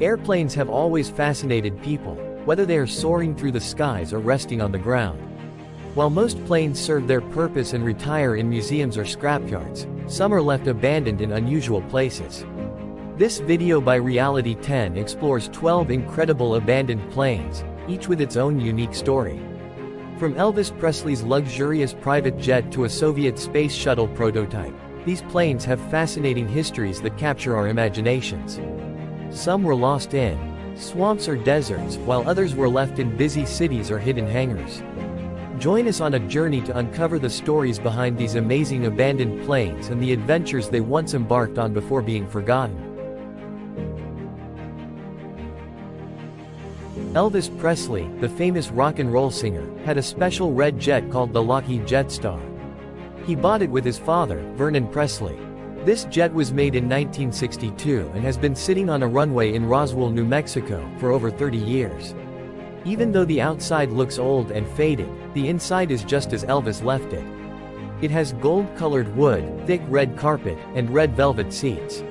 Airplanes have always fascinated people, whether they are soaring through the skies or resting on the ground. While most planes serve their purpose and retire in museums or scrapyards, some are left abandoned in unusual places. This video by Reality 10 explores 12 incredible abandoned planes, each with its own unique story. From Elvis Presley's luxurious private jet to a Soviet space shuttle prototype, these planes have fascinating histories that capture our imaginations. Some were lost in swamps or deserts, while others were left in busy cities or hidden hangars. Join us on a journey to uncover the stories behind these amazing abandoned planes and the adventures they once embarked on before being forgotten. Elvis Presley, the famous rock and roll singer, had a special red jet called the Lockheed Jetstar. He bought it with his father, Vernon Presley. This jet was made in 1962 and has been sitting on a runway in Roswell, New Mexico, for over 30 years. Even though the outside looks old and faded, the inside is just as Elvis left it. It has gold-colored wood, thick red carpet, and red velvet seats.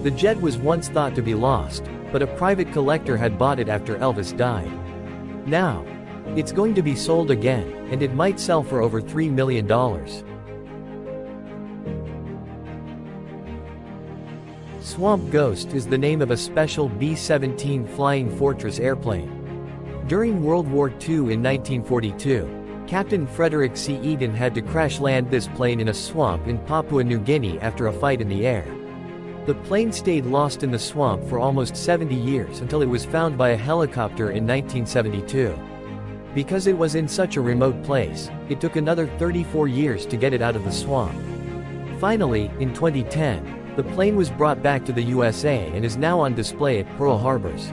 The jet was once thought to be lost, but a private collector had bought it after Elvis died. Now, it's going to be sold again, and it might sell for over $3 million. Swamp Ghost is the name of a special B-17 Flying Fortress airplane. During World War II in 1942, Captain Frederick C. Eden had to crash land this plane in a swamp in Papua New Guinea after a fight in the air. The plane stayed lost in the swamp for almost 70 years until it was found by a helicopter in 1972. Because it was in such a remote place, it took another 34 years to get it out of the swamp. Finally, in 2010, the plane was brought back to the USA and is now on display at Pearl Harbor's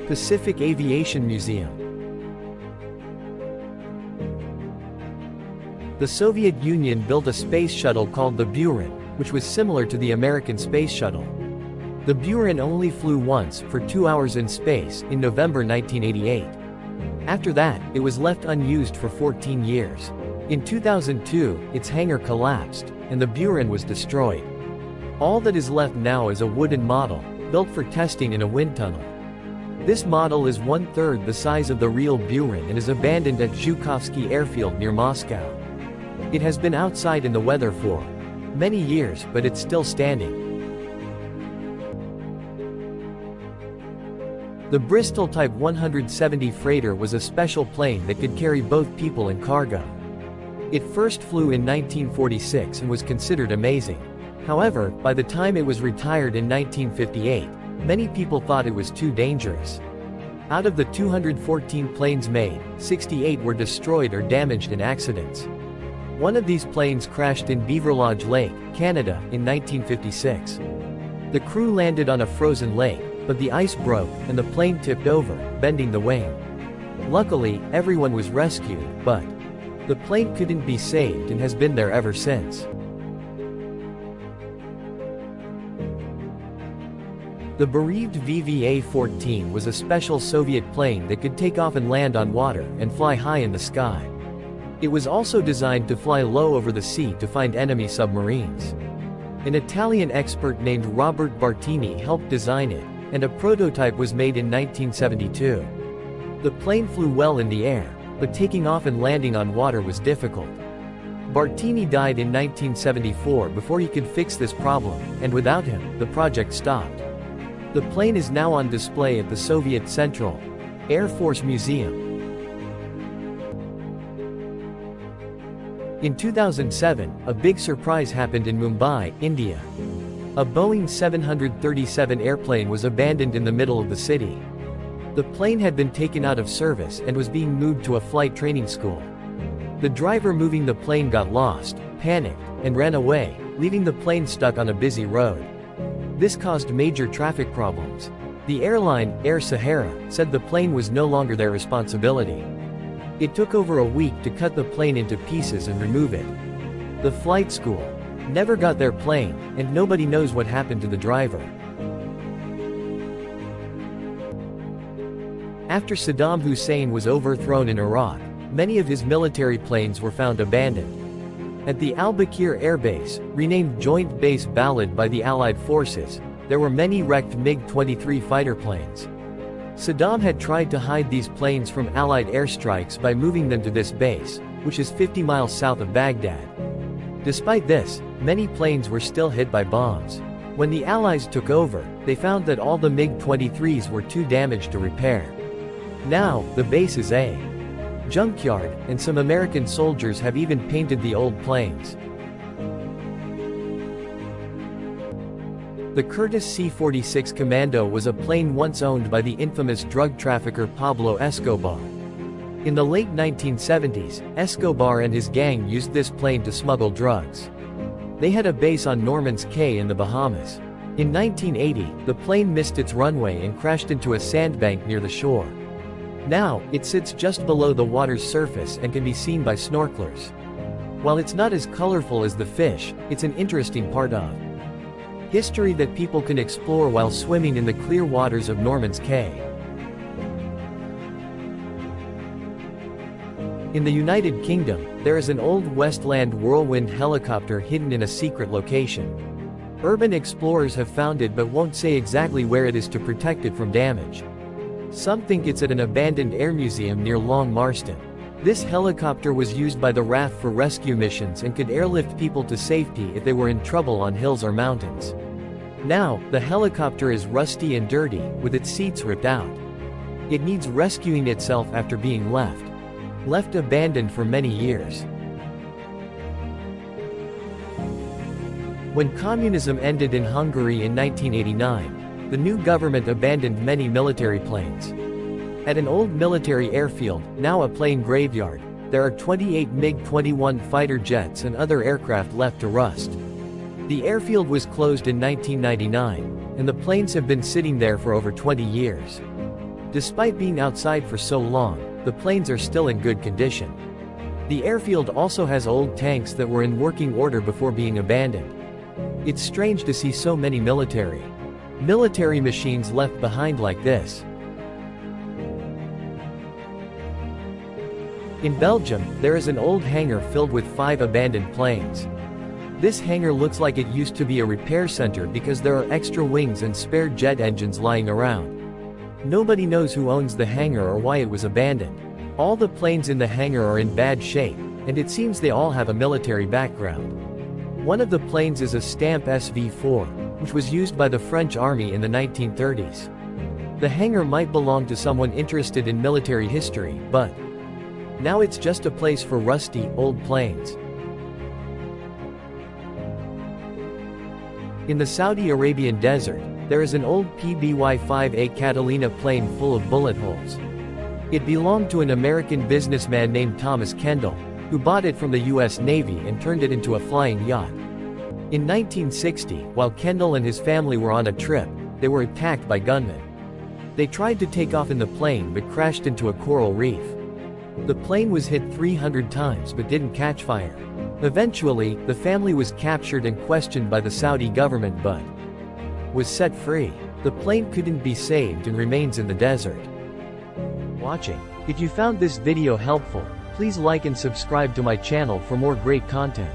Pacific Aviation Museum. The Soviet Union built a space shuttle called the Buin, which was similar to the American space shuttle. The Buin only flew once, for 2 hours in space, in November 1988. After that, it was left unused for 14 years. In 2002, its hangar collapsed, and the Buin was destroyed. All that is left now is a wooden model, built for testing in a wind tunnel. This model is 1/3 the size of the real Buin and is abandoned at Zhukovsky Airfield near Moscow. It has been outside in the weather for many years, but it's still standing. The Bristol Type 170 freighter was a special plane that could carry both people and cargo. It first flew in 1946 and was considered amazing. However, by the time it was retired in 1958, many people thought it was too dangerous. Out of the 214 planes made, 68 were destroyed or damaged in accidents. One of these planes crashed in Beaverlodge Lake, Canada, in 1956. The crew landed on a frozen lake, but the ice broke, and the plane tipped over, bending the wing. Luckily, everyone was rescued, but the plane couldn't be saved and has been there ever since. The bereaved VVA-14 was a special Soviet plane that could take off and land on water and fly high in the sky. It was also designed to fly low over the sea to find enemy submarines. An Italian expert named Robert Bartini helped design it, and a prototype was made in 1972. The plane flew well in the air, but taking off and landing on water was difficult. Bartini died in 1974 before he could fix this problem, and without him, the project stopped. The plane is now on display at the Soviet Central Air Force Museum. In 2007, a big surprise happened in Mumbai, India. A Boeing 737 airplane was abandoned in the middle of the city. The plane had been taken out of service and was being moved to a flight training school. The driver moving the plane got lost, panicked, and ran away, leaving the plane stuck on a busy road. This caused major traffic problems. The airline, Air Sahara, said the plane was no longer their responsibility. It took over a week to cut the plane into pieces and remove it. The flight school never got their plane, and nobody knows what happened to the driver. After Saddam Hussein was overthrown in Iraq, many of his military planes were found abandoned. At the Al Bakir Air Base, renamed Joint Base Balad by the Allied forces, there were many wrecked MiG-23 fighter planes. Saddam had tried to hide these planes from Allied airstrikes by moving them to this base, which is 50 miles south of Baghdad. Despite this, many planes were still hit by bombs. When the Allies took over, they found that all the MiG-23s were too damaged to repair. Now, the base is a junkyard, and some American soldiers have even painted the old planes. The Curtiss C-46 Commando was a plane once owned by the infamous drug trafficker Pablo Escobar. In the late 1970s, Escobar and his gang used this plane to smuggle drugs. They had a base on Norman's Cay in the Bahamas. In 1980, the plane missed its runway and crashed into a sandbank near the shore. Now, it sits just below the water's surface and can be seen by snorkelers. While it's not as colorful as the fish, it's an interesting part of history that people can explore while swimming in the clear waters of Norman's Cay. In the United Kingdom, there is an old Westland Whirlwind helicopter hidden in a secret location. Urban explorers have found it but won't say exactly where it is to protect it from damage. Some think it's at an abandoned air museum near Long Marston. This helicopter was used by the RAF for rescue missions and could airlift people to safety if they were in trouble on hills or mountains. Now, the helicopter is rusty and dirty, with its seats ripped out. It needs rescuing itself after being left abandoned for many years. When communism ended in Hungary in 1989, the new government abandoned many military planes. At an old military airfield, now a plane graveyard, there are 28 MiG-21 fighter jets and other aircraft left to rust. The airfield was closed in 1999, and the planes have been sitting there for over 20 years. Despite being outside for so long, the planes are still in good condition. The airfield also has old tanks that were in working order before being abandoned. It's strange to see so many military machines left behind like this. In Belgium, there is an old hangar filled with 5 abandoned planes. This hangar looks like it used to be a repair center because there are extra wings and spare jet engines lying around. Nobody knows who owns the hangar or why it was abandoned. All the planes in the hangar are in bad shape, and it seems they all have a military background. One of the planes is a Stamp SV-4, which was used by the French Army in the 1930s. The hangar might belong to someone interested in military history, but now it's just a place for rusty, old planes. In the Saudi Arabian desert, there is an old PBY-5A Catalina plane full of bullet holes. It belonged to an American businessman named Thomas Kendall, who bought it from the US Navy and turned it into a flying yacht. In 1960, while Kendall and his family were on a trip, they were attacked by gunmen. They tried to take off in the plane but crashed into a coral reef. The plane was hit 300 times but didn't catch fire. Eventually, the family was captured and questioned by the Saudi government but was set free. The plane couldn't be saved and remains in the desert. Watching. If you found this video helpful, please like and subscribe to my channel for more great content.